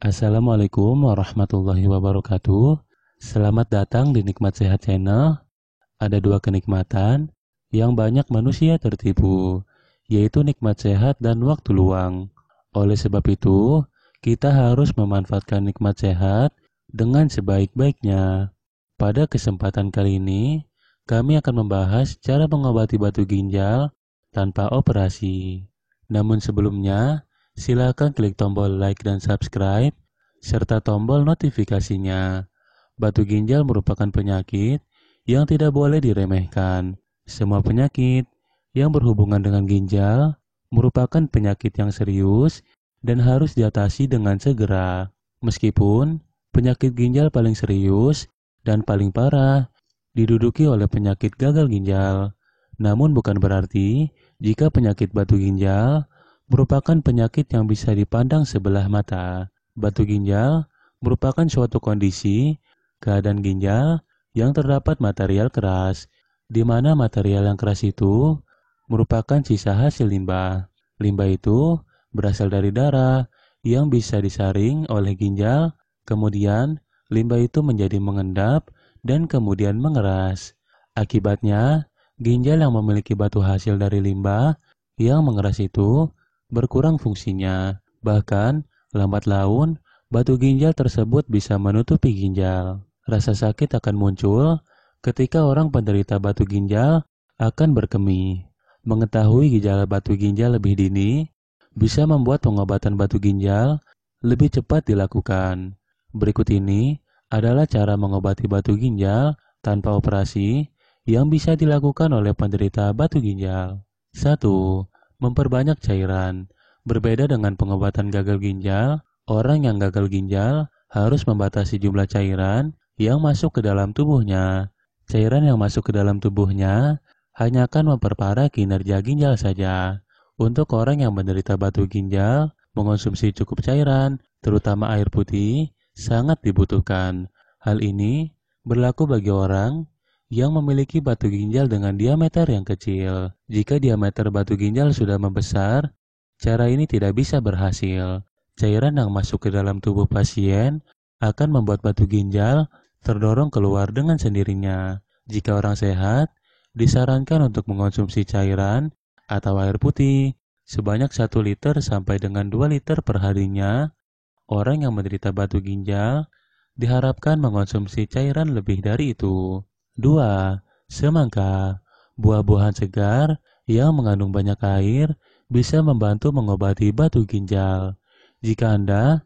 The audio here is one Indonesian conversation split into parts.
Assalamualaikum warahmatullahi wabarakatuh. Selamat datang di Nikmat Sehat Channel. Ada dua kenikmatan yang banyak manusia tertipu, yaitu nikmat sehat dan waktu luang. Oleh sebab itu, kita harus memanfaatkan nikmat sehat dengan sebaik-baiknya. Pada kesempatan kali ini, kami akan membahas cara mengobati batu ginjal tanpa operasi. Namun sebelumnya, silakan klik tombol like dan subscribe, serta tombol notifikasinya. Batu ginjal merupakan penyakit yang tidak boleh diremehkan. Semua penyakit yang berhubungan dengan ginjal merupakan penyakit yang serius dan harus diatasi dengan segera. Meskipun penyakit ginjal paling serius dan paling parah diduduki oleh penyakit gagal ginjal. Namun bukan berarti jika penyakit batu ginjal merupakan penyakit yang bisa dipandang sebelah mata. Batu ginjal merupakan suatu kondisi keadaan ginjal yang terdapat material keras, di mana material yang keras itu merupakan sisa hasil limbah. Limbah itu berasal dari darah yang bisa disaring oleh ginjal, kemudian limbah itu menjadi mengendap dan kemudian mengeras. Akibatnya, ginjal yang memiliki batu hasil dari limbah yang mengeras itu berkurang fungsinya. Bahkan, lambat laun, batu ginjal tersebut bisa menutupi ginjal. Rasa sakit akan muncul ketika orang penderita batu ginjal akan berkemih. Mengetahui gejala batu ginjal lebih dini bisa membuat pengobatan batu ginjal lebih cepat dilakukan. Berikut ini adalah cara mengobati batu ginjal tanpa operasi yang bisa dilakukan oleh penderita batu ginjal. 1. Memperbanyak cairan. Berbeda dengan pengobatan gagal ginjal, orang yang gagal ginjal harus membatasi jumlah cairan yang masuk ke dalam tubuhnya. Cairan yang masuk ke dalam tubuhnya hanya akan memperparah kinerja ginjal saja. Untuk orang yang menderita batu ginjal, mengonsumsi cukup cairan, terutama air putih, sangat dibutuhkan. Hal ini berlaku bagi orang yang memiliki batu ginjal dengan diameter yang kecil. Jika diameter batu ginjal sudah membesar, cara ini tidak bisa berhasil. Cairan yang masuk ke dalam tubuh pasien akan membuat batu ginjal terdorong keluar dengan sendirinya. Jika orang sehat, disarankan untuk mengonsumsi cairan atau air putih sebanyak 1 liter sampai dengan 2 liter per harinya. Orang yang menderita batu ginjal diharapkan mengonsumsi cairan lebih dari itu. 2. Semangka. Buah-buahan segar yang mengandung banyak air bisa membantu mengobati batu ginjal. Jika Anda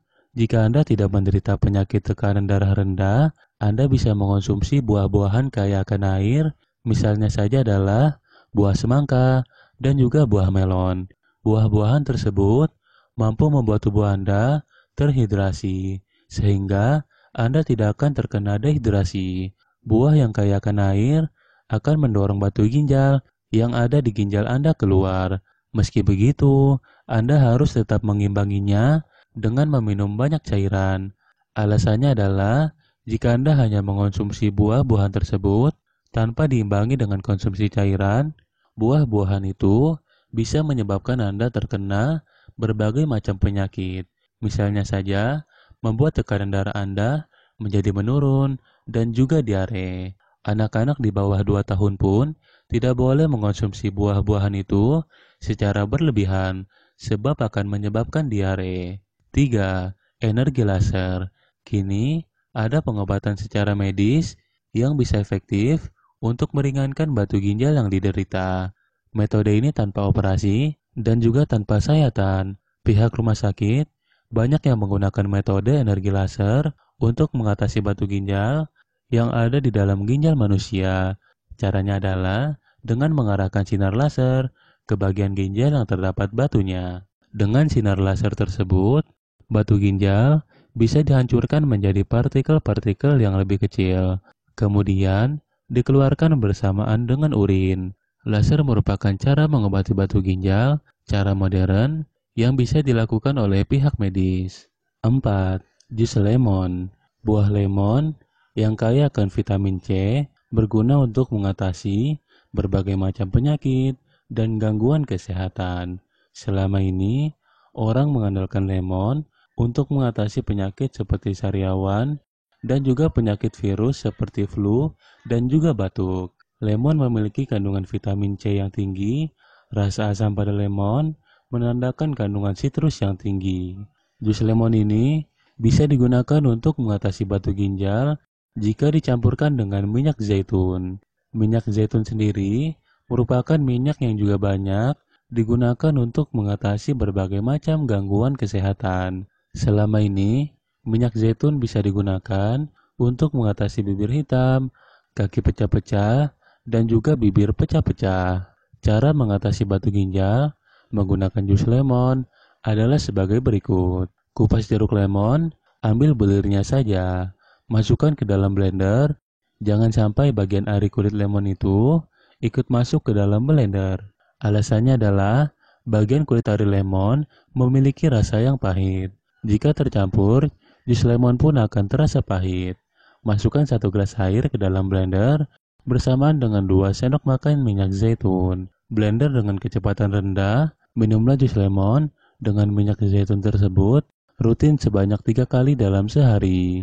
tidak menderita penyakit tekanan darah rendah, Anda bisa mengonsumsi buah-buahan kaya akan air, misalnya saja adalah buah semangka dan juga buah melon. Buah-buahan tersebut mampu membuat tubuh Anda terhidrasi, sehingga Anda tidak akan terkena dehidrasi. Buah yang kaya akan air akan mendorong batu ginjal yang ada di ginjal Anda keluar. Meski begitu, Anda harus tetap mengimbanginya dengan meminum banyak cairan. Alasannya adalah, jika Anda hanya mengonsumsi buah-buahan tersebut tanpa diimbangi dengan konsumsi cairan, buah-buahan itu bisa menyebabkan Anda terkena berbagai macam penyakit. Misalnya saja, membuat tekanan darah Anda menjadi menurun dan juga diare. Anak-anak di bawah 2 tahun pun tidak boleh mengonsumsi buah-buahan itu secara berlebihan, sebab akan menyebabkan diare. 3. Energi laser. Kini, ada pengobatan secara medis yang bisa efektif untuk meringankan batu ginjal yang diderita. Metode ini tanpa operasi dan juga tanpa sayatan. Pihak rumah sakit banyak yang menggunakan metode energi laser untuk mengatasi batu ginjal yang ada di dalam ginjal manusia. Caranya adalah dengan mengarahkan sinar laser ke bagian ginjal yang terdapat batunya. Dengan sinar laser tersebut, batu ginjal bisa dihancurkan menjadi partikel-partikel yang lebih kecil, kemudian dikeluarkan bersamaan dengan urin. Laser merupakan cara mengobati batu ginjal, cara modern yang bisa dilakukan oleh pihak medis. 4. Jus lemon. Buah lemon yang kaya akan vitamin C berguna untuk mengatasi berbagai macam penyakit dan gangguan kesehatan. Selama ini, orang mengandalkan lemon untuk mengatasi penyakit seperti sariawan dan juga penyakit virus seperti flu dan juga batuk. Lemon memiliki kandungan vitamin C yang tinggi. Rasa asam pada lemon menandakan kandungan sitrus yang tinggi. Jus lemon ini bisa digunakan untuk mengatasi batu ginjal jika dicampurkan dengan minyak zaitun. Minyak zaitun sendiri merupakan minyak yang juga banyak digunakan untuk mengatasi berbagai macam gangguan kesehatan. Selama ini, minyak zaitun bisa digunakan untuk mengatasi bibir hitam, kaki pecah-pecah, dan juga bibir pecah-pecah. Cara mengatasi batu ginjal menggunakan jus lemon adalah sebagai berikut. Kupas jeruk lemon, ambil bulirnya saja, masukkan ke dalam blender. Jangan sampai bagian ari kulit lemon itu ikut masuk ke dalam blender. Alasannya adalah bagian kulit ari lemon memiliki rasa yang pahit. Jika tercampur, jus lemon pun akan terasa pahit. Masukkan 1 gelas air ke dalam blender bersamaan dengan 2 sendok makan minyak zaitun. Blender dengan kecepatan rendah. Minumlah jus lemon dengan minyak zaitun tersebut rutin sebanyak 3 kali dalam sehari.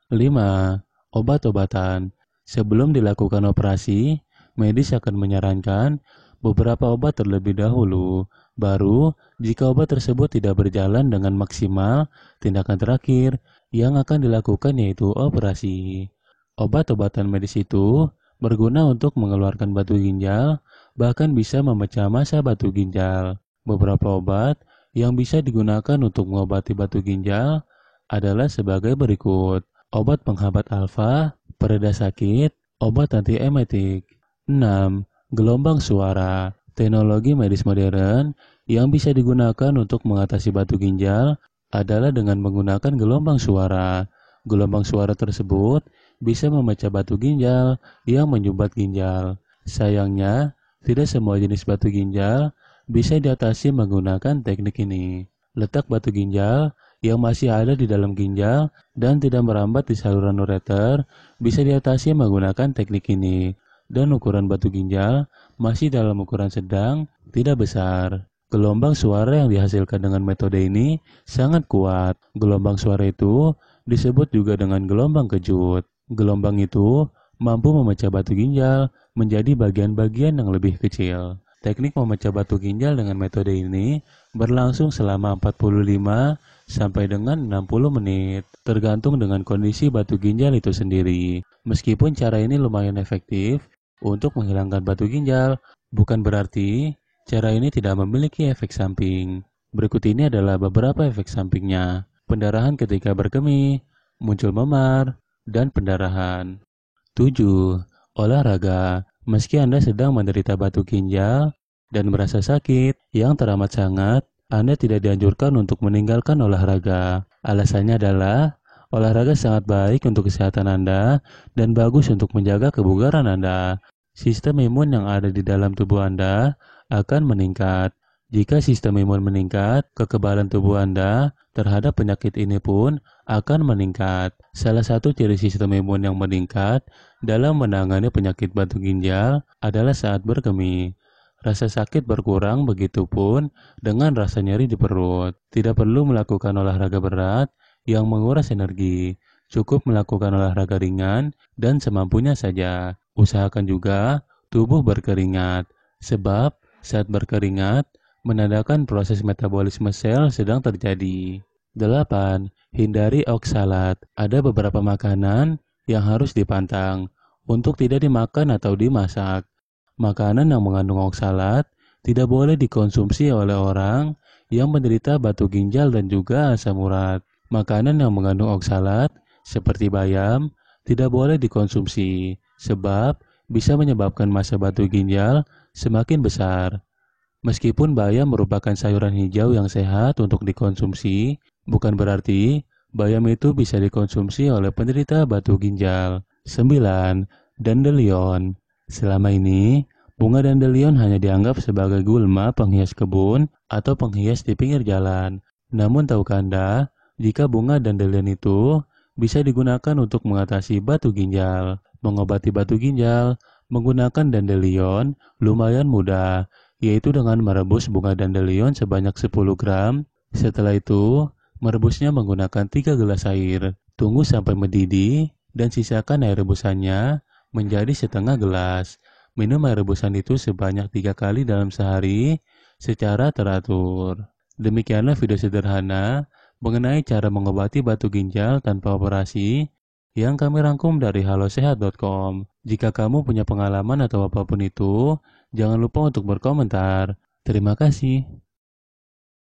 5. Obat-obatan. Sebelum dilakukan operasi, medis akan menyarankan beberapa obat terlebih dahulu. Baru, jika obat tersebut tidak berjalan dengan maksimal, tindakan terakhir yang akan dilakukan yaitu operasi. Obat-obatan medis itu berguna untuk mengeluarkan batu ginjal, bahkan bisa memecah massa batu ginjal. Beberapa obat yang bisa digunakan untuk mengobati batu ginjal adalah sebagai berikut. Obat penghambat alfa, pereda sakit, obat antiemetik. 6. Gelombang suara. Teknologi medis modern yang bisa digunakan untuk mengatasi batu ginjal adalah dengan menggunakan gelombang suara. Gelombang suara tersebut bisa memecah batu ginjal yang menyumbat ginjal. Sayangnya, tidak semua jenis batu ginjal bisa diatasi menggunakan teknik ini. Letak batu ginjal yang masih ada di dalam ginjal dan tidak merambat di saluran ureter bisa diatasi menggunakan teknik ini. Dan ukuran batu ginjal masih dalam ukuran sedang, tidak besar. Gelombang suara yang dihasilkan dengan metode ini sangat kuat. Gelombang suara itu disebut juga dengan gelombang kejut. Gelombang itu mampu memecah batu ginjal menjadi bagian-bagian yang lebih kecil. Teknik memecah batu ginjal dengan metode ini berlangsung selama 45 sampai dengan 60 menit, tergantung dengan kondisi batu ginjal itu sendiri. Meskipun cara ini lumayan efektif untuk menghilangkan batu ginjal, bukan berarti cara ini tidak memiliki efek samping. Berikut ini adalah beberapa efek sampingnya. Pendarahan ketika berkemih, muncul memar, dan pendarahan. 7. Olahraga. Meski Anda sedang menderita batu ginjal dan merasa sakit yang teramat sangat, Anda tidak dianjurkan untuk meninggalkan olahraga. Alasannya adalah olahraga sangat baik untuk kesehatan Anda dan bagus untuk menjaga kebugaran Anda. Sistem imun yang ada di dalam tubuh Anda akan meningkat. Jika sistem imun meningkat, kekebalan tubuh Anda terhadap penyakit ini pun akan meningkat. Salah satu ciri sistem imun yang meningkat dalam menangani penyakit batu ginjal adalah saat berkemih. Rasa sakit berkurang, begitupun dengan rasa nyeri di perut. Tidak perlu melakukan olahraga berat yang menguras energi. Cukup melakukan olahraga ringan dan semampunya saja. Usahakan juga tubuh berkeringat, sebab saat berkeringat menandakan proses metabolisme sel sedang terjadi. 8. Hindari oksalat. Ada beberapa makanan yang harus dipantang untuk tidak dimakan atau dimasak. Makanan yang mengandung oksalat tidak boleh dikonsumsi oleh orang yang menderita batu ginjal dan juga asam urat. Makanan yang mengandung oksalat seperti bayam tidak boleh dikonsumsi sebab bisa menyebabkan massa batu ginjal semakin besar. Meskipun bayam merupakan sayuran hijau yang sehat untuk dikonsumsi, bukan berarti bayam itu bisa dikonsumsi oleh penderita batu ginjal. 9. Dandelion. Selama ini, bunga dandelion hanya dianggap sebagai gulma penghias kebun atau penghias di pinggir jalan. Namun tahukah Anda, jika bunga dandelion itu bisa digunakan untuk mengatasi batu ginjal? Mengobati batu ginjal menggunakan dandelion lumayan mudah, yaitu dengan merebus bunga dandelion sebanyak 10 gram. Setelah itu, Merebusnya menggunakan 3 gelas air. Tunggu sampai mendidih dan sisakan air rebusannya menjadi setengah gelas. Minum air rebusan itu sebanyak 3 kali dalam sehari secara teratur. Demikianlah video sederhana mengenai cara mengobati batu ginjal tanpa operasi yang kami rangkum dari halosehat.com. Jika kamu punya pengalaman atau apapun itu, jangan lupa untuk berkomentar. Terima kasih.